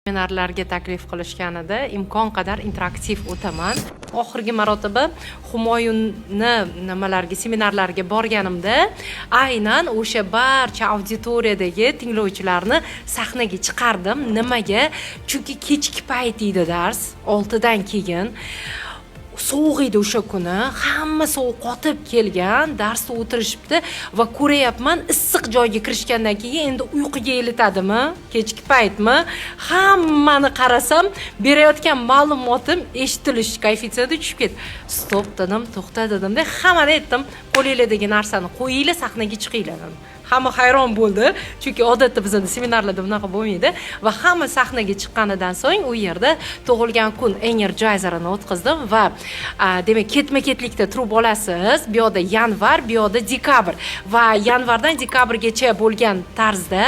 Seminarlarga taklif qilishganida imkon qadar interaktiv o'taman. Oxirgi marotaba Humoyunni seminarlarga borganimda aynan o'sha barcha auditoriyadagi tinglovchilarni sahnaga chiqardim. Nimaga? Chunki kechki payt edi dars, 6 dan keyin. Sovuq edi o'sha kuni, hamma sovuq qotib kelgan, darsda o'tirishibdi va ko'rayapman, issiq joyga kirishgandan keyin endi uyquga elitadimi, kechki paytmi? Hammani qarasam, berayotgan ma'lumotim eshitilish koeffitsiyenti tushib ketdi. Stop dedim, to'xta dedim-da, hammani aytdim, qo'linglardagi narsani qo'yinglar, sahnaga chiqinglar dedim. Hamma hayron bo'ldi, chunki odatda bizda seminarlarda bunaqa bo'lmaydi va hamma sahnaga chiqqanidan so'ng u yerda tug'ilgan kun energizerini o'tkazdim va demak ketma-ketlikda turib olasiz. Bu yoqda yanvar, bu yoqda dekabr va yanvardan dekabrgacha bo'lgan tarzda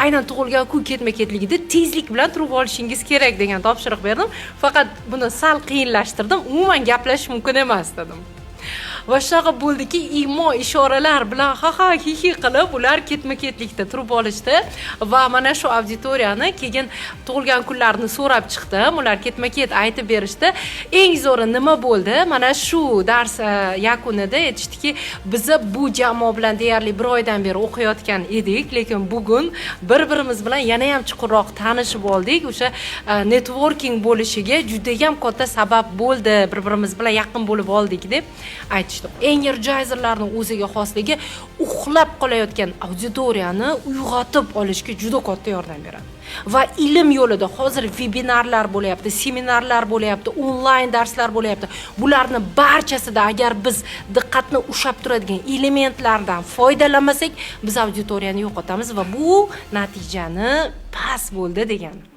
aynan tug'ilgan kun ketma-ketligida tezlik bilan turib olishingiz kerak degan topshiriq berdim. Faqat buni sal qiyinlashtirdim. Umuman gaplashish mumkin emas dedim. Va shunaqa bo'ldiki, imo-ishoralar bilan ha-ha hi-hi qilib ular ketma-ketlikda turib olishdi va mana shu auditoriyani keyin tug'ilgan kunlarini so'rab chiqdim. Ular ketma-ket aytib berishdi. Eng zo'ri nima bo'ldi? Mana shu dars yakunida aytishdiki, biz bu jamoa bilan deyarli 1 oydan beri o'qiyotgan edik, lekin bugun bir-birimiz bilan yana ham chuqurroq tanishib oldik. O'sha networking bo'lishiga juda ham katta sabab bo'ldi. Bir-birimiz bilan yaqin bo'lib oldik deb aytishdi. Energizerlarning o'ziga xosligi uxlab qolayotgan auditoriyani uyg'otib olishga juda katta yordam beradi. Va ilm yo'lida hozir vebinarlar bo'lyapti, seminarlar bo'lyapti, onlayn darslar bo'lyapti. Bularni barchasida agar biz diqqatni ushlab turadigan elementlardan foydalanmasak, biz auditoriyani yo'qotamiz va bu natijani past bo'ldi degani.